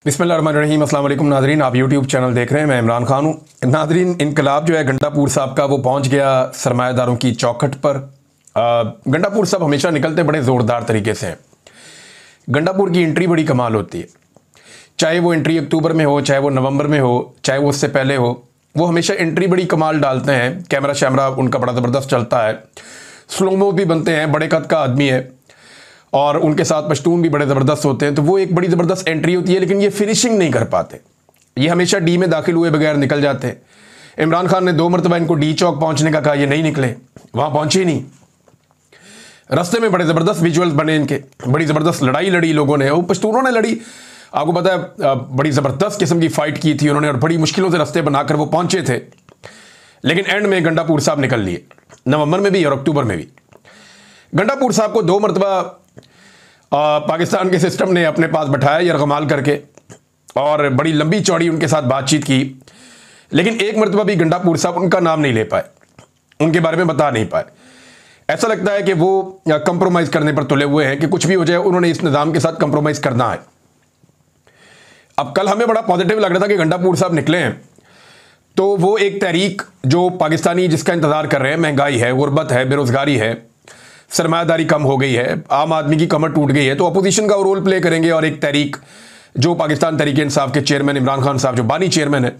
बिस्मिल्लाहिर्रहमानिर्रहीम। अस्सलाम वालेकुम नाज़रीन, आप यूट्यूब चैनल देख रहे हैं। मैं इमरान खान हूँ। नाज़रीन, इनकलाब जो है गंडापुर साहब का वो पहुँच गया सरमायादारों की चौखट पर। गंडापुर साहब हमेशा निकलते बड़े ज़ोरदार तरीके से हैं। गंडापुर की एंट्री बड़ी कमाल होती है, चाहे वो एंट्री अक्टूबर में हो, चाहे वो नवंबर में हो, चाहे वो उससे पहले हो, वो हमेशा एंट्री बड़ी कमाल डालते हैं। कैमरा शैमरा उनका बड़ा ज़बरदस्त चलता है, स्लोमो भी बनते हैं, बड़े कद का आदमी है और उनके साथ पश्तून भी बड़े ज़बरदस्त होते हैं, तो वो एक बड़ी ज़बरदस्त एंट्री होती है। लेकिन ये फिनिशिंग नहीं कर पाते, ये हमेशा डी में दाखिल हुए बगैर निकल जाते हैं। इमरान खान ने 2 मरतबा इनको डी चौक पहुंचने का कहा, ये नहीं निकले, वहाँ पहुंचे ही नहीं। रास्ते में बड़े ज़बरदस्त विजुअल्स बने इनके, बड़ी ज़बरदस्त लड़ाई लड़ी लोगों ने, वो पश्तूनों ने लड़ी। आपको पता है बड़ी ज़बरदस्त किस्म की फ़ाइट की थी उन्होंने और बड़ी मुश्किलों से रास्ते बनाकर वो पहुँचे थे। लेकिन एंड में गंडापुर साहब निकल लिए, नवंबर में भी और अक्टूबर में भी। गंडापुर साहब को 2 मरतबा पाकिस्तान के सिस्टम ने अपने पास बैठाया यरगमाल करके और बड़ी लंबी चौड़ी उनके साथ बातचीत की। लेकिन एक मरतबा भी गंडापुर साहब उनका नाम नहीं ले पाए, उनके बारे में बता नहीं पाए। ऐसा लगता है कि वो कंप्रोमाइज़ करने पर तुले हुए हैं कि कुछ भी हो जाए उन्होंने इस निज़ाम के साथ कंप्रोमाइज़ करना है। अब कल हमें बड़ा पॉजिटिव लग रहा था कि गंडापुर साहब निकले हैं, तो वो एक तहरीक जो पाकिस्तानी जिसका इंतज़ार कर रहे हैं, महंगाई है, गुर्बत है, बेरोज़गारी है, सरमायादारी कम हो गई है, आम आदमी की कमर टूट गई है, तो अपोजिशन का रोल प्ले करेंगे। और एक तहरीक जो पाकिस्तान तहरीक इंसाफ के चेयरमैन इमरान खान साहब जो बानी चेयरमैन है,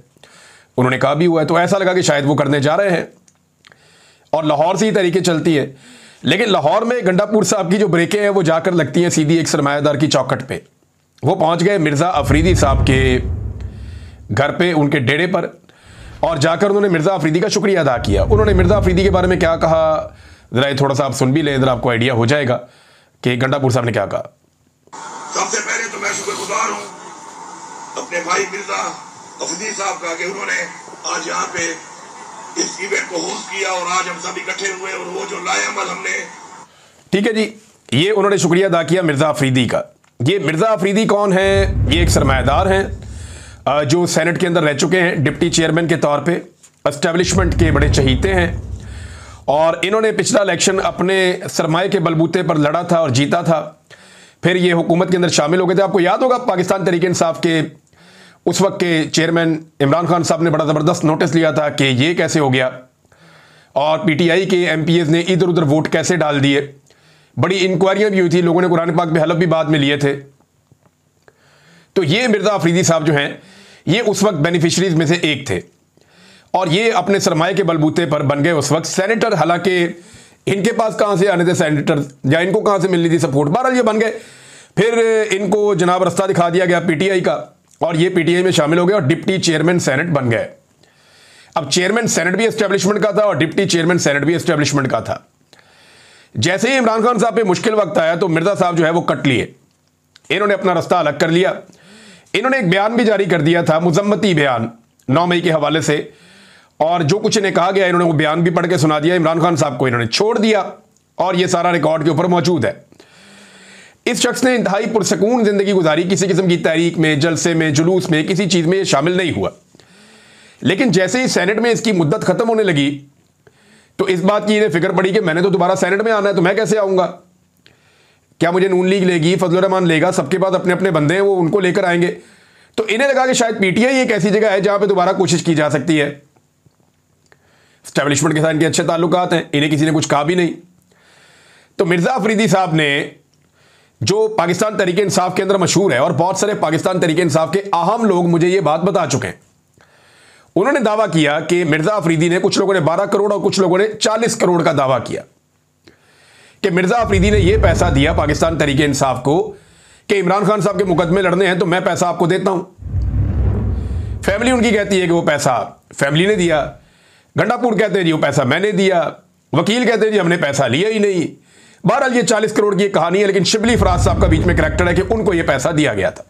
उन्होंने कहा भी हुआ है, तो ऐसा लगा कि शायद वो करने जा रहे हैं। और लाहौर से ही तहरीकें चलती है, लेकिन लाहौर में गंडापुर साहब की जो ब्रेकें हैं वो जाकर लगती हैं सीधी एक सरमायादार की चौखट पे। वो पहुंच गए मिर्ज़ा अफरीदी साहब के घर पे, उनके डेरे पर, और जाकर उन्होंने मिर्ज़ा अफरीदी का शुक्रिया अदा किया। उन्होंने मिर्ज़ा अफरीदी के बारे में क्या कहा, ज़रा ये थोड़ा सा आप सुन भी लें, ज़रा आपको आइडिया हो जाएगा कि गंडापुर साहब ने क्या कहा। सबसे पहले तो मैं शुक्रगुजार हूँ अपने भाई मिर्ज़ा अफरीदी साहब का कि उन्होंने आज यहाँ पे इस इवेंट को होस्ट किया और आज हम सब इकट्ठे हुए और वो जो लाएअमल हमने। ठीक है जी, ये उन्होंने शुक्रिया अदा किया मिर्ज़ा अफरीदी का। ये मिर्ज़ा अफरीदी कौन है? ये एक सरमायादार हैं जो सेनेट के अंदर रह चुके हैं डिप्टी चेयरमैन के तौर पे, एस्टेब्लिशमेंट के बड़े चहीते हैं और इन्होंने पिछला इलेक्शन अपने सरमाए के बलबूते पर लड़ा था और जीता था। फिर ये हुकूमत के अंदर शामिल हो गए थे। आपको याद होगा पाकिस्तान तहरीक इंसाफ के उस वक्त के चेयरमैन इमरान खान साहब ने बड़ा ज़बरदस्त नोटिस लिया था कि ये कैसे हो गया, और पीटीआई के एमपीएस ने इधर उधर वोट कैसे डाल दिए। बड़ी इंक्वायरियां भी हुई थी, लोगों ने कुरान पाक पे हलफ भी बाद में लिए थे। तो ये मिर्ज़ा अफरीदी साहब जो हैं, ये उस वक्त बेनिफिशरीज में से एक थे और ये अपने सरमाए के बलबूते पर बन गए उस वक्त सेनेटर। हालांकि इनके पास कहाँ से आने थे सेनेटर, या इनको कहाँ से मिलनी थी सपोर्ट, बहरहाल ये बन गए। फिर इनको जनाब रास्ता दिखा दिया गया पीटीआई का और ये पीटीआई में शामिल हो गए और डिप्टी चेयरमैन सेनेट बन गए। अब चेयरमैन सेनेट भी एस्टेब्लिशमेंट का था और डिप्टी चेयरमैन सेनेट भी एस्टेब्लिशमेंट का था। जैसे ही इमरान खान साहब पे मुश्किल वक्त आया तो मिर्ज़ा साहब जो है वो कट लिए, इन्होंने अपना रास्ता अलग कर लिया। इन्होंने एक बयान भी जारी कर दिया था, मुज़म्मती बयान 9 मई के हवाले से, और जो कुछ इन्हें कहा गया इन्होंने वो बयान भी पढ़ के सुना दिया। इमरान खान साहब को इन्होंने छोड़ दिया और ये सारा रिकॉर्ड के ऊपर मौजूद है। इस शख्स ने इंतहाई पुरसकून जिंदगी गुजारी, किसी किस्म की तहरीक में, जलसे में, जुलूस में, किसी चीज़ में शामिल नहीं हुआ। लेकिन जैसे ही सेनेट में इसकी मुद्दत ख़त्म होने लगी तो इस बात की इन्हें फिक्र पड़ी कि मैंने तो दोबारा सेनेट में आना है, तो मैं कैसे आऊँगा, क्या मुझे नून लीग लेगी, फजल रहमान लेगा, सबके पास अपने अपने बंदे हैं, वो उनको लेकर आएंगे। तो इन्हें लगा कि शायद पीटीआई एक ऐसी जगह है जहाँ पर दोबारा कोशिश की जा सकती है। एस्टेब्लिशमेंट के साथ इनके अच्छे ताल्लुकात हैं, इन्हें किसी ने कुछ कहा भी नहीं। तो मिर्ज़ा अफरीदी साहब ने, जो पाकिस्तान तहरीक इंसाफ के अंदर मशहूर है और बहुत सारे पाकिस्तान तहरीक इंसाफ के अहम लोग मुझे ये बात बता चुके हैं, उन्होंने दावा किया कि मिर्ज़ा अफरीदी ने, कुछ लोगों ने 12 करोड़ और कुछ लोगों ने 40 करोड़ का दावा किया कि मिर्ज़ा अफरीदी ने यह पैसा दिया पाकिस्तान तहरीक इंसाफ को कि इमरान खान साहब के मुकदमे लड़ने हैं तो मैं पैसा आपको देता हूं। फैमिली उनकी कहती है कि वो पैसा फैमिली ने दिया, गंडापुर कहते हैं जी वो पैसा मैंने दिया, वकील कहते हैं जी हमने पैसा लिया ही नहीं। बहरहाल ये 40 करोड़ की कहानी है, लेकिन शिबली फराज साहब का बीच में करैक्टर है कि उनको ये पैसा दिया गया था।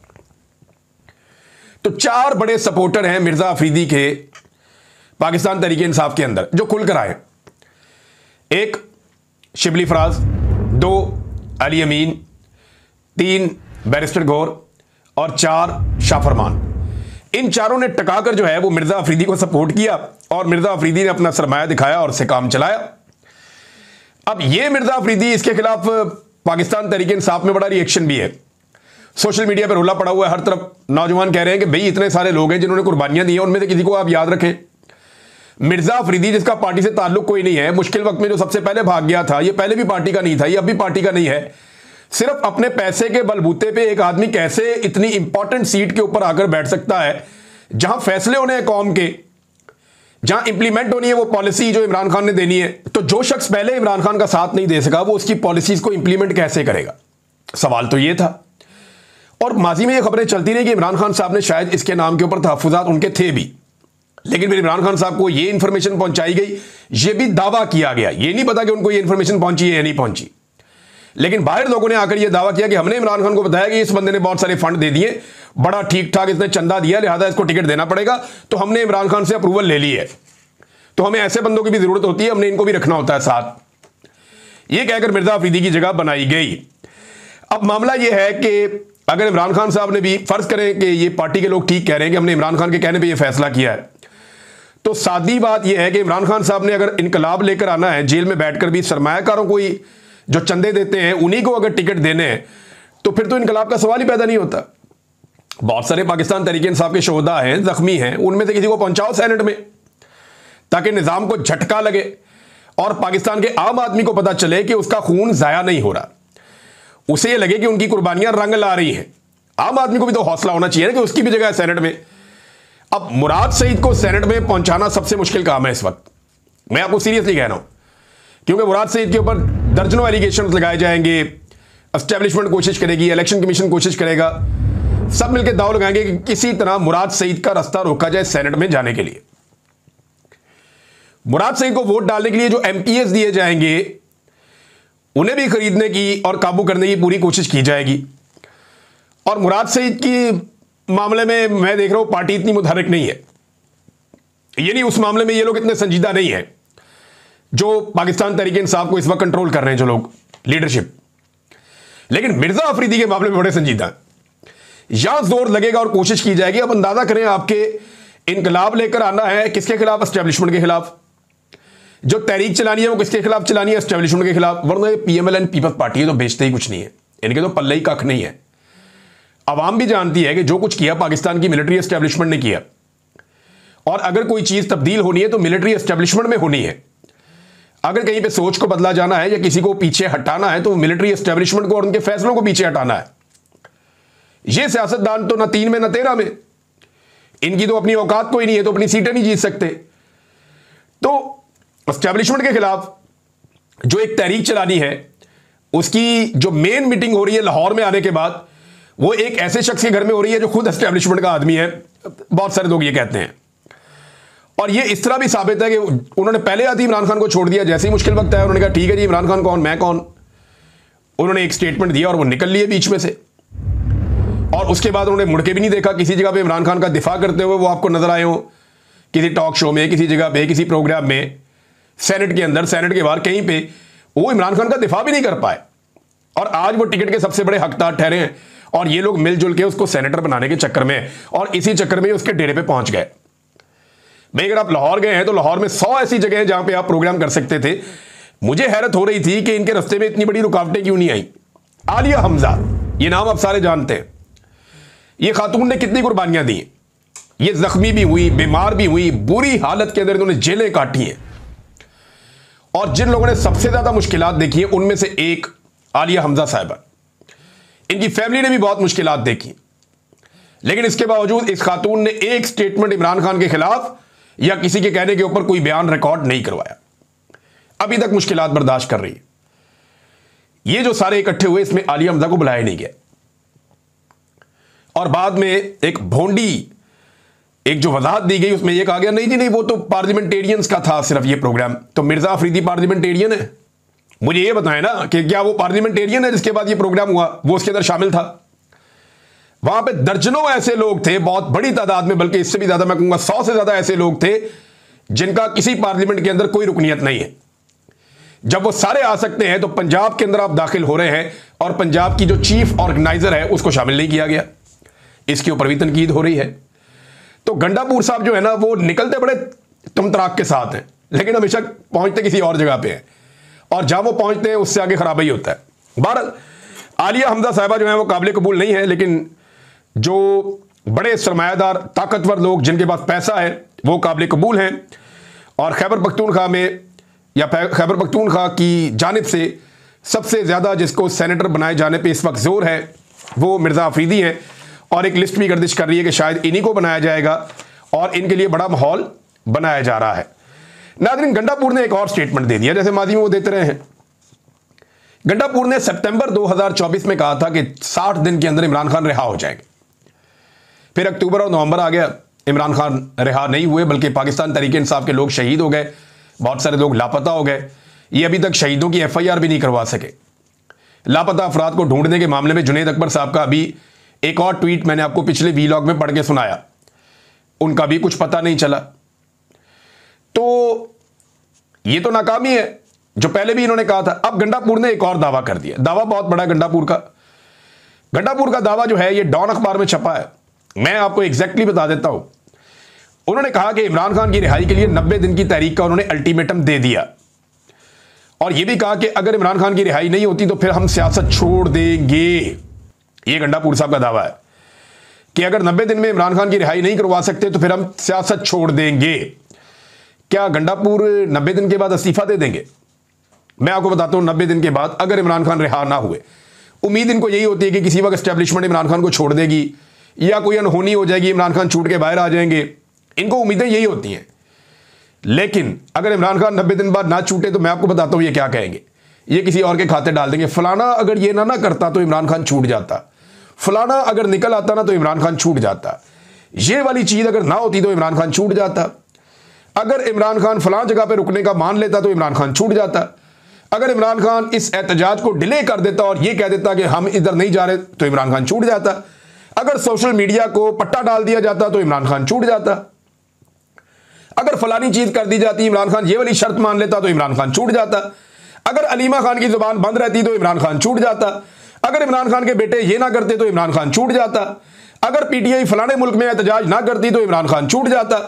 तो 4 बड़े सपोर्टर हैं मिर्ज़ा अफरीदी के पाकिस्तान तहरीक इंसाफ के अंदर जो खुलकर आए। 1 शिबली फराज, 2 अली अमीन, 3 बैरिस्टर गौर और 4 शाह फरमान। इन चारों ने टकाकर जो है वो मिर्ज़ा अफरीदी को सपोर्ट किया और मिर्ज़ा अफरीदी ने अपना सरमाया दिखाया और उससे काम चलाया। अब ये मिर्ज़ा अफरीदी, इसके खिलाफ पाकिस्तान तहरीक इंसाफ में बड़ा रिएक्शन भी है। सोशल मीडिया पर रोला पड़ा हुआ है, हर तरफ नौजवान कह रहे हैं कि भाई इतने सारे लोग हैं जिन्होंने कुर्बानियां दी हैं, उनमें से किसी को आप याद रखें। मिर्जा अफरीदी जिसका पार्टी से ताल्लुक कोई नहीं है, मुश्किल वक्त में जो सबसे पहले भाग गया था, ये पहले भी पार्टी का नहीं था, ये अब भी पार्टी का नहीं है। सिर्फ अपने पैसे के बलबूते पे एक आदमी कैसे इतनी इंपॉर्टेंट सीट के ऊपर आकर बैठ सकता है जहां फैसले होने हैं कौम के, जहां इंप्लीमेंट होनी है वो पॉलिसी जो इमरान खान ने देनी है। तो जो शख्स पहले इमरान खान का साथ नहीं दे सका वो उसकी पॉलिसीज को इंप्लीमेंट कैसे करेगा? सवाल तो ये था। और माजी में ये खबरें चलती रही कि इमरान खान साहब ने शायद इसके नाम के ऊपर तहफ्फुज़ात उनके थे भी, लेकिन फिर इमरान खान साहब को ये इंफॉर्मेशन पहुंचाई गई, ये भी दावा किया गया, ये नहीं पता कि उनको ये इंफॉर्मेशन पहुंची है या नहीं पहुंची, लेकिन बाहर लोगों ने आकर ये दावा किया कि हमने इमरान खान को बताया कि इस बंदे ने बहुत सारे फंड दे दिए, बड़ा ठीक ठाक इसने चंदा दिया, लिहाजा इसको टिकट देना पड़ेगा, तो हमने इमरान खान से अप्रूवल ले ली है। तो हमें ऐसे बंदों की भी जरूरत होती है, हमने इनको भी रखना होता है साथ। ये कहकर मिर्जा अफरीदी की जगह बनाई गई। अब मामला यह है कि अगर इमरान खान साहब ने भी, फर्ज करें कि ये पार्टी के लोग ठीक कह रहे हैं कि हमने इमरान खान के कहने पे ये फैसला किया है, तो सादी बात यह है कि इमरान खान साहब ने अगर इनकलाब लेकर आना है, जेल में बैठकर भी सरमायाकारों को ही जो चंदे देते हैं उन्हीं को अगर टिकट देने हैं, तो फिर तो इनकलाब का सवाल ही पैदा नहीं होता। बहुत सारे पाकिस्तान तहरीक इंसाफ के शोहदा हैं, जख्मी हैं, उनमें से किसी को पहुंचाओ सेनेट में, ताकि निजाम को झटका लगे और पाकिस्तान के आम आदमी को पता चले कि उसका खून जाया नहीं हो रहा, उसे ये लगे कि उनकी कुर्बानियां रंग ला रही हैं। आम आदमी को भी तो हौसला होना चाहिए ना कि उसकी भी जगह है सेनेट में। अब मुराद सईद को सेनेट में पहुंचाना सबसे मुश्किल काम है इस वक्त, मैं आपको सीरियसली कह रहा हूं, क्योंकि मुराद सईद के ऊपर दर्जनों एलिगेशन लगाए जाएंगे, एस्टेब्लिशमेंट कोशिश करेगी, इलेक्शन कमीशन कोशिश करेगा, सब मिलकर दाव लगाएंगे कि किसी तरह मुराद सईद का रास्ता रोका जाए सेनेट में जाने के लिए। मुराद सईद को वोट डालने के लिए जो एमपीएस दिए जाएंगे उन्हें भी खरीदने की और काबू करने की पूरी कोशिश की जाएगी। और मुराद सईद की मामले में मैं देख रहा हूं पार्टी इतनी मुतहरिक नहीं है, ये नहीं, उस मामले में ये लोग इतने संजीदा नहीं है जो पाकिस्तान तहरीक इंसाफ को इस वक्त कंट्रोल कर रहे हैं जो लोग लीडरशिप, लेकिन मिर्जा अफरीदी के मामले में बड़े संजीदा हैं। यहां जोर लगेगा और कोशिश की जाएगी। अब अंदाजा करें, आपके इनकलाब लेकर आना है किसके खिलाफ? एस्टेब्लिशमेंट के खिलाफ। जो तहरीक चलानी है वो किसके खिलाफ चलानी है? एस्टेब्लिशमेंट के खिलाफ। वरना ये पीएमएल पीपल्स पार्टी है तो बेचते ही कुछ नहीं है, इनके तो पल्ले ही कख नहीं है। अवाम भी जानती है कि जो कुछ किया पाकिस्तान की मिलिट्री एस्टेब्लिशमेंट ने किया, और अगर कोई चीज तब्दील होनी है तो मिलिट्री एस्टेब्लिशमेंट में होनी है। अगर कहीं पे सोच को बदला जाना है या किसी को पीछे हटाना है तो मिलिट्री एस्टेब्लिशमेंट को और उनके फैसलों को पीछे हटाना है। ये सियासतदान तो ना 3 में ना 13 में, इनकी तो अपनी औकात कोई नहीं है, तो अपनी सीटें नहीं जीत सकते। तो एस्टेब्लिशमेंट के खिलाफ जो एक तहरीक चलानी है, उसकी जो मेन मीटिंग हो रही है लाहौर में आने के बाद, वो एक ऐसे शख्स के घर में हो रही है जो खुद एस्टेब्लिशमेंट का आदमी है, बहुत सारे लोग ये कहते हैं। और ये इस तरह भी साबित है कि उन्होंने पहले आती इमरान खान को छोड़ दिया, जैसे ही मुश्किल वक्त आया उन्होंने कहा ठीक है जी, इमरान खान कौन, मैं कौन। उन्होंने एक स्टेटमेंट दिया और वो निकल लिए बीच में से, और उसके बाद उन्होंने मुड़ के भी नहीं देखा। किसी जगह पे इमरान खान का दिफा करते हुए वो आपको नजर आए हो, किसी टॉक शो में, किसी जगह पे, किसी प्रोग्राम में, सेनेट के अंदर, सेनेट के बाहर, कहीं पे वो इमरान खान का दिफा भी नहीं कर पाए। और आज वो टिकट के सबसे बड़े हकदार ठहरे हैं, और ये लोग मिलजुल के उसको सेनेटर बनाने के चक्कर में, और इसी चक्कर में उसके डेरे पे पहुंच गए। भाई अगर आप लाहौर गए हैं तो लाहौर में 100 ऐसी जगह हैं जहां पे आप प्रोग्राम कर सकते थे। मुझे हैरत हो रही थी कि इनके रास्ते में इतनी बड़ी रुकावटें क्यों नहीं आई। आलिया हमजा, ये नाम आप सारे जानते हैं, ये खातून ने कितनी कुर्बानियां दी, ये जख्मी भी हुई, बीमार भी हुई, बुरी हालत के अंदर इन्होंने जेलें काटी हैं। और जिन लोगों ने सबसे ज्यादा मुश्किलात देखी है उनमें से एक आलिया हमजा साहिबा, इनकी फैमिली ने भी बहुत मुश्किलात देखी, लेकिन इसके बावजूद इस खातून ने एक स्टेटमेंट इमरान खान के खिलाफ या किसी के कहने के ऊपर कोई बयान रिकॉर्ड नहीं करवाया। अभी तक मुश्किलात बर्दाश्त कर रही है। ये जो सारे इकट्ठे हुए, इसमें आलिया हमजा को बुलाया नहीं गया, और बाद में एक भोंडी एक जो वजाहत दी गई उसमें यह कहा गया नहीं जी नहीं, वो तो पार्लियामेंटेरियंस का था सिर्फ ये प्रोग्राम। तो मिर्जा अफरीदी पार्लियामेंटेरियन है? मुझे ये बताएं ना कि क्या वो पार्लियामेंटेरियन है जिसके बाद ये प्रोग्राम हुआ, वो उसके अंदर शामिल था? वहां पे दर्जनों ऐसे लोग थे, बहुत बड़ी तादाद में, बल्कि इससे भी ज्यादा, मैं कहूंगा 100 से ज्यादा ऐसे लोग थे जिनका किसी पार्लियामेंट के अंदर कोई रुकनियत नहीं है। जब वो सारे आ सकते हैं तो पंजाब के अंदर आप दाखिल हो रहे हैं और पंजाब की जो चीफ ऑर्गेनाइजर है उसको शामिल नहीं किया गया। इसके ऊपर भी तनकीद हो रही है। तो गंडापुर साहब जो है ना, वो निकलते बड़े तुमतराक के साथ हैं, लेकिन हमेशा पहुंचते किसी और जगह पे हैं, और जहां वो पहुंचते हैं उससे आगे खराबा ही होता है। बहरहाल आलिया हमजा साहिबा जो है वो काबिल कबूल नहीं है, लेकिन जो बड़े सरमायादार ताकतवर लोग जिनके पास पैसा है वो काबिल कबूल हैं। और खैबर पख्तूनख्वा में या खैबर पख्तूनख्वा की जानिब से सबसे ज़्यादा जिसको सेनेटर बनाए जाने पे इस वक्त जोर है वो मिर्ज़ा अफरीदी है, और एक लिस्ट भी गर्दिश कर रही है कि शायद इन्हीं को बनाया जाएगा और इनके लिए बड़ा माहौल बनाया जा रहा है। नाज़रीन, गंडापुर ने एक और स्टेटमेंट दे दिया, जैसे माजी में वो देते रहे हैं। गंडापुर ने सितंबर 2024 में कहा था कि 60 दिन के अंदर इमरान खान रिहा हो जाएंगे। फिर अक्टूबर और नवंबर आ गया, इमरान खान रिहा नहीं हुए, बल्कि पाकिस्तान तहरीक इंसाफ के लोग शहीद हो गए, बहुत सारे लोग लापता हो गए। ये अभी तक शहीदों की FIR भी नहीं करवा सके। लापता अफराद को ढूंढने के मामले में जुनैद अकबर साहब का अभी एक और ट्वीट मैंने आपको पिछले वीलॉग में पढ़ के सुनाया, उनका भी कुछ पता नहीं चला। तो ये तो नाकामी है जो पहले भी इन्होंने कहा था। अब गंडापुर ने एक और दावा कर दिया, दावा बहुत बड़ा है गंडापुर का। गंडापुर का दावा जो है ये डॉन अखबार में छपा है, मैं आपको एग्जैक्टली बता देता हूं। उन्होंने कहा कि इमरान खान की रिहाई के लिए 90 दिन की तारीख का उन्होंने अल्टीमेटम दे दिया, और यह भी कहा कि अगर इमरान खान की रिहाई नहीं होती तो फिर हम सियासत छोड़ देंगे। यह गंडापुर साहब का दावा है कि अगर 90 दिन में इमरान खान की रिहाई नहीं करवा सकते तो फिर हम सियासत छोड़ देंगे। क्या गंडापुर 90 दिन के बाद इस्तीफा दे देंगे? मैं आपको बताता हूं, 90 दिन के बाद अगर इमरान खान रिहा ना हुए, उम्मीद इनको यही होती है कि किसी वक्त एस्टेब्लिशमेंट इमरान खान को छोड़ देगी या कोई अनहोनी हो जाएगी, इमरान खान छूट के बाहर आ जाएंगे, इनको उम्मीदें यही होती हैं। लेकिन अगर इमरान खान 90 दिन बाद ना छूटे तो मैं आपको बताता हूं ये क्या कहेंगे, ये किसी और के खाते डाल देंगे। फलाना अगर ये ना करता तो इमरान खान छूट जाता, फलाना अगर निकल आता ना तो इमरान खान छूट जाता, ये वाली चीज अगर ना होती तो इमरान खान छूट जाता, अगर इमरान खान फलां जगह पे रुकने का मान लेता तो इमरान खान छूट जाता, अगर इमरान खान इस एहतजाज को डिले कर देता और ये कह देता कि हम इधर नहीं जा रहे तो इमरान खान छूट जाता, अगर सोशल मीडिया को पट्टा डाल दिया जाता तो इमरान खान छूट जाता, अगर फलानी चीज कर दी जाती, इमरान खान ये वाली शर्त मान लेता तो इमरान खान छूट जाता, अगर अलीमा खान की जुबान बंद रहती तो इमरान खान छूट जाता, अगर इमरान खान के बेटे ये ना करते तो इमरान खान छूट जाता, अगर PTI फलाने मुल्क में एहतजाज ना करती तो इमरान खान छूट जाता।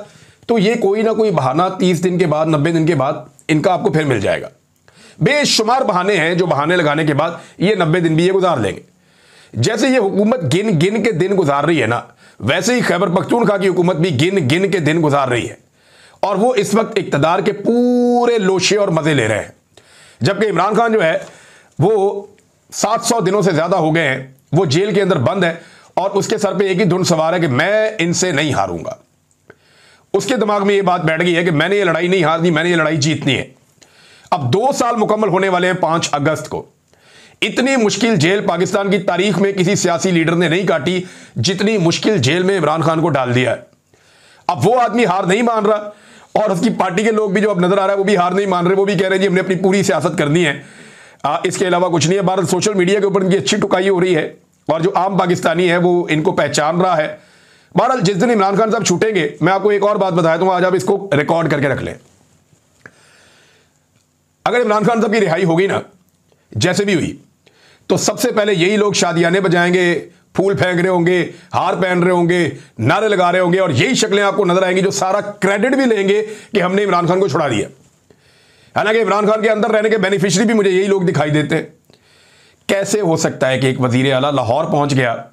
तो ये कोई ना कोई बहाना 30 दिन के बाद, 90 दिन के बाद इनका आपको फिर मिल जाएगा। बेशुमार बहाने हैं जो बहाने लगाने के बाद ये 90 दिन भी ये गुजार लेंगे। जैसे ये हुकूमत गिन गिन के दिन गुजार रही है ना, वैसे ही खैबर पख्तूनख्वा की हुकूमत भी गिन गिन के दिन गुजार रही है, और वो इस वक्त इक्तदार के पूरे लोशे और मजे ले रहे हैं। जबकि इमरान खान जो है वो 700 दिनों से ज्यादा हो गए हैं, वो जेल के अंदर बंद है, और उसके सर पे एक ही धुन सवार है कि मैं इनसे नहीं हारूंगा। उसके दिमाग में ये बात बैठ गई है कि मैंने ये लड़ाई नहीं हारनी, मैंने ये लड़ाई जीतनी है। अब 2 साल मुकम्मल होने वाले हैं 5 अगस्त को। इतनी मुश्किल जेल पाकिस्तान की तारीख में किसी सियासी लीडर ने नहीं काटी जितनी मुश्किल जेल में इमरान खान को डाल दिया है। अब वो आदमी हार नहीं मान रहा, और उसकी पार्टी के लोग भी जो अब नजर आ रहा है वो भी हार नहीं मान रहे, वो भी कह रहे हैं जी हमने अपनी पूरी सियासत करनी है, इसके अलावा कुछ नहीं है। भारत सोशल मीडिया के ऊपर इनकी अच्छी टुकाई हो रही है, और जो आम पाकिस्तानी है वो इनको पहचान रहा है। बहरहाल जिस दिन इमरान खान साहब छूटेंगे, मैं आपको एक और बात बताया दूं, आज आप इसको रिकॉर्ड करके रख लें। अगर इमरान खान साहब की रिहाई होगी ना, जैसे भी हुई, तो सबसे पहले यही लोग शादियाने बजाएंगे, फूल फेंक रहे होंगे, हार पहन रहे होंगे, नारे लगा रहे होंगे, और यही शक्लें आपको नजर आएंगी जो सारा क्रेडिट भी लेंगे कि हमने इमरान खान को छुड़ा दिया। हालांकि इमरान खान के अंदर रहने के बेनिफिशियरी भी मुझे यही लोग दिखाई देते हैं। कैसे हो सकता है कि एक वजीर आला लाहौर पहुंच गया,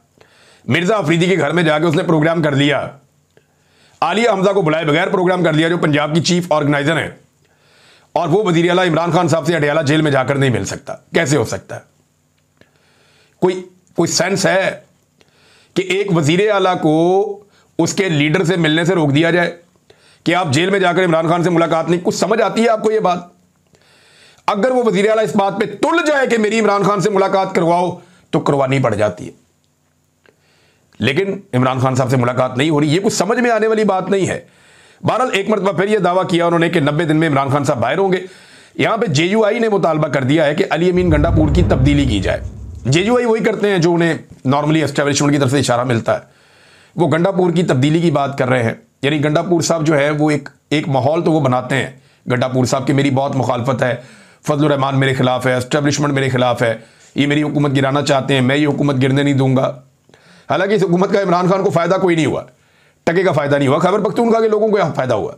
मिर्जा अफरीदी के घर में जाके उसने प्रोग्राम कर लिया, आलिया हमजा को बुलाए बगैर प्रोग्राम कर लिया जो पंजाब की चीफ ऑर्गेनाइजर है, और वो वजीर आला इमरान खान साहब से अडयाला जेल में जाकर नहीं मिल सकता? कैसे हो सकता है? कोई सेंस है कि एक वजीर आला को उसके लीडर से मिलने से रोक दिया जाए कि आप जेल में जाकर इमरान खान से मुलाकात नहीं? कुछ समझ आती है आपको ये बात? अगर वो वजीर आला इस बात पे तुल जाए कि मेरी इमरान खान से मुलाकात करवाओ, तो करवानी पड़ जाती है। लेकिन इमरान खान साहब से मुलाकात नहीं हो रही, ये कुछ समझ में आने वाली बात नहीं है। बहरहाल एक मरतबा फिर यह दावा किया उन्होंने कि 90 दिन में इमरान खान साहब बाहर होंगे। यहां पे JUI ने मुतालबा कर दिया है कि अली अमीन गंडापुर की तब्दीली की जाए। JUI वही करते हैं जो उन्हें नॉर्मली एस्टेब्लिशमेंट की तरफ से इशारा मिलता है, वो गंडापुर की तब्दीली की बात कर रहे हैं। यानी गंडापुर साहब जो है वो एक माहौल तो वो बनाते हैं गंडापुर साहब की मेरी बहुत मुखालफत है, फजलुर रहमान मेरे खिलाफ है, एस्टेब्लिशमेंट मेरे खिलाफ है, ये मेरी हुकूमत गिराना चाहते हैं, मैं ये हुकूमत गिरने नहीं दूंगा। हालांकि इस हुकूमत का इमरान खान को फायदा कोई नहीं हुआ, टके का फायदा नहीं हुआ, खैबर पख्तूनख्वा के लोगों को फायदा हुआ।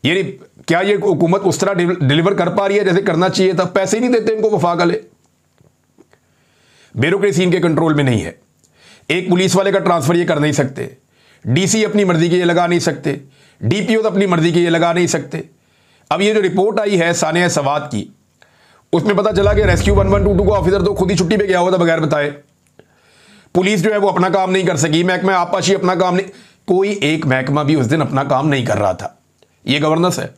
यानी क्या ये हुकूमत उस तरह डिलीवर कर पा रही है जैसे करना चाहिए था? पैसे ही नहीं देते इनको वफाक वाले। ब्यूरोक्रेसी इनके कंट्रोल में नहीं है। एक पुलिस वाले का ट्रांसफर ये कर नहीं सकते, डीसी अपनी मर्जी के ये लगा नहीं सकते, डीपीओ तो अपनी मर्जी के ये लगा नहीं सकते। अब ये जो रिपोर्ट आई है सानिया सवात की, उसमें पता चला कि रेस्क्यू 1122 का ऑफिसर तो खुद ही छुट्टी पे गया हुआ था बगैर बताए। पुलिस जो है वो अपना काम नहीं कर सकी, महकमा आपाशी अपना काम नहीं, कोई एक महकमा भी उस दिन अपना काम नहीं कर रहा था। ये गवर्नेंस है।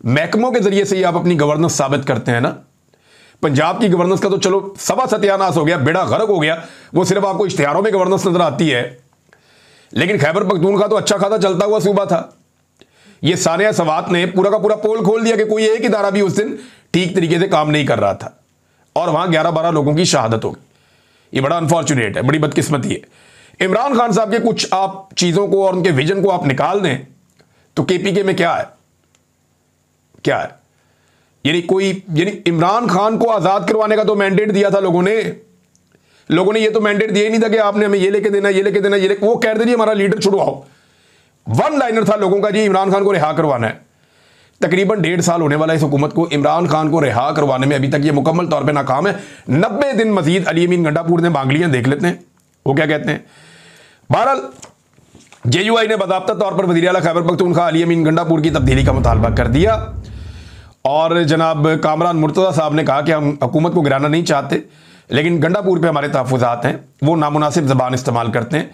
महकमों के जरिए से ही आप अपनी गवर्नेंस साबित करते हैं ना। पंजाब की गवर्नेंस का तो चलो सवा सत्यानाश हो गया, बेड़ा गर्क हो गया, वो सिर्फ आपको इश्तिहारों में गवर्नेंस नजर आती है। लेकिन खैबर पख्तूनख्वा तो अच्छा खासा चलता हुआ सूबा था। ये सानिया सवात ने पूरा का पूरा पोल खोल दिया कि कोई एक इदारा भी उस दिन ठीक तरीके से काम नहीं कर रहा था और वहां 11-12 लोगों की शहादत होगी। ये बड़ा अनफॉर्चुनेट है, बड़ी बदकिस्मती है। इमरान खान साहब के कुछ आप चीजों को और उनके विजन को आप निकाल दें तो केपीके में क्या है, क्या है? यानी इमरान खान को आजाद करवाने का तो मैंडेट दिया था लोगों ने ये तो मैंडेट दिया ही नहीं था कि आपने हमें ये लेके देना, ये लेके देना, वो कह रहे थे हमारा लीडर छुड़वाओ। वन लाइनर था लोगों का जी, इमरान खान को रिहा करवाना है। तकरीबन 1.5 साल होने वाला इस हुकूमत को इमरान खान को रिहा करवाने में, अभी तक ये मुकम्मल तौर पे नाकाम है। 90 दिन मजीद अली अमीन गंडापुर ने मांग लिया, देख लेते हैं वो क्या कहते हैं। बहरहाल जेयूआई ने बाकायदा तौर पर वज़ीर आला खैबर पख्तूनख्वा अली अमीन गंडापुर की तब्दीली का मुतालबा कर दिया और जनाब कामरान मुर्तज़ा साहब ने कहा कि हम हुकूमत को गिराना नहीं चाहते, लेकिन गंडापुर पे हमारे तहफ़्फ़ुज़ात हैं, वो नामुनासिब ज़बान इस्तेमाल करते हैं,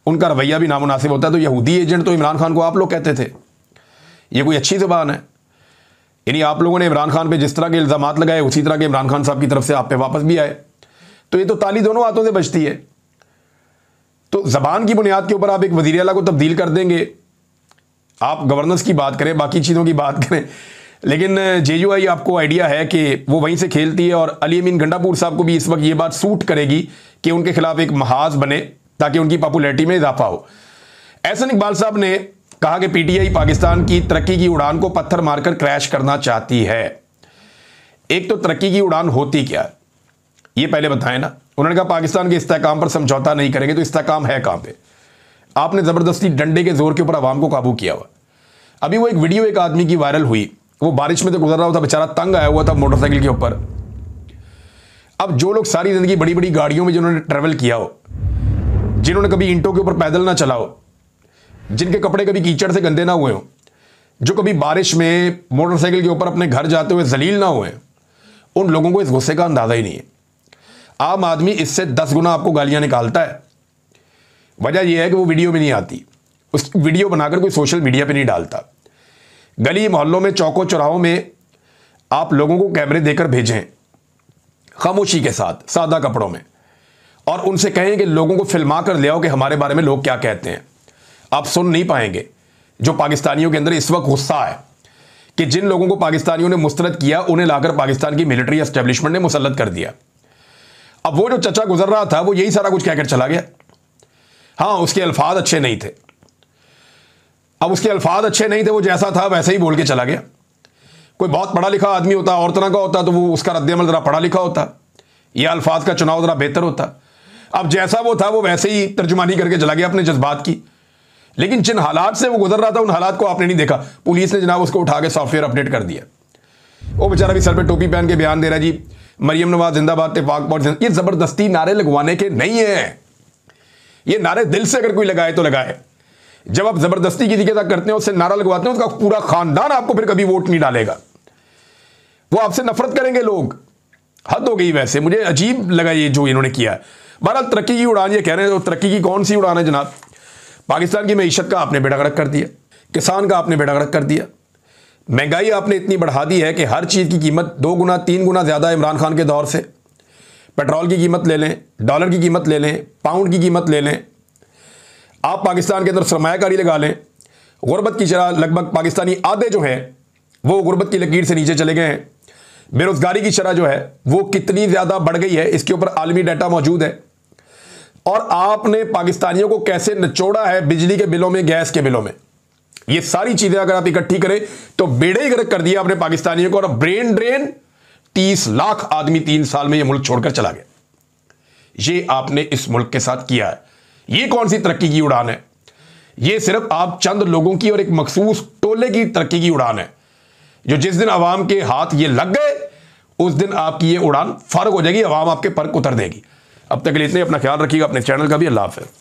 उनका रवैया भी नामुनासिब होता है। तो यहूदी एजेंट तो इमरान खान को आप लोग कहते थे, ये कोई अच्छी ज़बान है? यानी आप लोगों ने इमरान खान पे जिस तरह के इल्ज़ामात लगाए उसी तरह के इमरान खान साहब की तरफ से आप पे वापस भी आए। तो ये तो ताली दोनों हाथों से बजती है। तो ज़बान की बुनियाद के ऊपर आप एक वज़ीर आला को तब्दील कर देंगे। आप गवर्नेंस की बात करें, बाकी चीज़ों की बात करें, लेकिन जेयूआई आपको आइडिया है कि वो वहीं से खेलती है और अली अमीन गंडापुर साहब को भी इस वक्त ये बात सूट करेगी कि उनके खिलाफ एक महाज बने ताकि उनकी पॉपुलैरिटी में इजाफा हो। एहसन इकबाल साहब ने कहा कि पीटीआई पाकिस्तान की तरक्की की उड़ान को पत्थर मारकर क्रैश करना चाहती है। एक तो तरक्की की उड़ान होती क्या है ये पहले बताएं ना। उन्होंने कहा पाकिस्तान के इस्तेहकाम पर समझौता नहीं करेंगे, तो इस्तेहकाम है कहां पे? आपने जबरदस्ती डंडे के जोर के ऊपर आवाम को काबू किया हुआ। अभी वो एक वीडियो एक आदमी की वायरल हुई, वो बारिश में तो गुजर रहा था, बेचारा तंग आया हुआ था मोटरसाइकिल के ऊपर। अब जो लोग सारी जिंदगी बड़ी बड़ी गाड़ियों में जिन्होंने ट्रेवल किया हो, जिन्होंने कभी ईंटों के ऊपर पैदल ना चला हो, जिनके कपड़े कभी कीचड़ से गंदे ना हुए हो, जो कभी बारिश में मोटरसाइकिल के ऊपर अपने घर जाते हुए जलील ना हुए, उन लोगों को इस गुस्से का अंदाजा ही नहीं है। आम आदमी इससे 10 गुना आपको गालियां निकालता है। वजह यह है कि वो वीडियो में नहीं आती, उस वीडियो बनाकर कोई सोशल मीडिया पे नहीं डालता। गली मोहल्लों में, चौकों चौराहों में आप लोगों को कैमरे देकर भेजें खामोशी के साथ, सादा कपड़ों में, और उनसे कहें कि लोगों को फिल्मा कर ले आओ कि हमारे बारे में लोग क्या कहते हैं। आप सुन नहीं पाएंगे जो पाकिस्तानियों के अंदर इस वक्त गुस्सा है कि जिन लोगों को पाकिस्तानियों ने मुस्तरद किया उन्हें लाकर पाकिस्तान की मिलिट्री एस्टेब्लिशमेंट ने मुसल्लत कर दिया। अब वो जो चचा गुजर रहा था वो यही सारा कुछ कहकर चला गया। हाँ, उसके अल्फाज अच्छे नहीं थे, अब उसके अल्फाज अच्छे नहीं थे, वो जैसा था वैसे ही बोल के चला गया। कोई बहुत पढ़ा लिखा आदमी होता और तरह का होता तो वो उसका रद्द-ए-अमल जरा पढ़ा लिखा होता, या अल्फाज का चुनाव जरा बेहतर होता। अब जैसा वो था वो वैसे ही तर्जुमानी करके चला गया अपने जज्बात की। लेकिन जिन हालात से वो गुजर रहा था उन हालात को आपने नहीं देखा। पुलिस ने जनाब उसको उठा के सॉफ्टवेयर अपडेट कर दिया। वो बेचारा भी सर पे टोपी पहन के बयान दे रहा है, जी मरियम नवाज जिंदाबाद, इत्तेफाक पहुंच। ये जबरदस्ती नारे लगवाने के नहीं है, ये नारे दिल से अगर कोई लगाए तो लगाए। जब आप जबरदस्ती किसी के साथ करते हैं, उससे नारा लगवाते हैं, उसका पूरा खानदान आपको फिर कभी वोट नहीं डालेगा, वो आपसे नफरत करेंगे लोग। हद हो गई। वैसे मुझे अजीब लगा ये जो इन्होंने किया है। बहरहाल तरक्की की उड़ान ये कह रहे हैं, तो तरक्की की कौन सी उड़ान है जनाब? पाकिस्तान की मईशत का आपने बेड़ा गर्क कर दिया, किसान का आपने बेड़ा गर्क कर दिया, महंगाई आपने इतनी बढ़ा दी है कि हर चीज़ की कीमत 2 गुना 3 गुना ज़्यादा इमरान खान के दौर से। पेट्रोल की कीमत ले लें, डॉलर की कीमत ले लें, पाउंड की कीमत ले लें, आप पाकिस्तान के अंदर सरमायाकारी लगा लें, गुर्बत की शरह लगभग पाकिस्तानी आधे जो हैं वो गुर्बत की लकीर से नीचे चले गए हैं। बेरोजगारी की शरह जो है वो कितनी ज़्यादा बढ़ गई है, इसके ऊपर आलमी डाटा मौजूद है। और आपने पाकिस्तानियों को कैसे निचोड़ा है बिजली के बिलों में, गैस के बिलों में। ये सारी चीज़ें अगर आप इकट्ठी करें तो बेड़े ही गर्क कर दिया आपने पाकिस्तानियों को। और ब्रेन ड्रेन, 30 लाख आदमी 3 साल में ये मुल्क छोड़कर चला गया। ये आपने इस मुल्क के साथ किया है। ये कौन सी तरक्की की उड़ान है? ये सिर्फ आप चंद लोगों की और एक मखसूस टोले की तरक्की की उड़ान है, जो जिस दिन आवाम के हाथ ये लग गए उस दिन आपकी ये उड़ान फारग हो जाएगी, अवाम आपके पर उतर देगी। अब तक के लिए इतने, अपना ख्याल रखिएगा, अपने चैनल का भी। अल्लाह हाफ़िज़।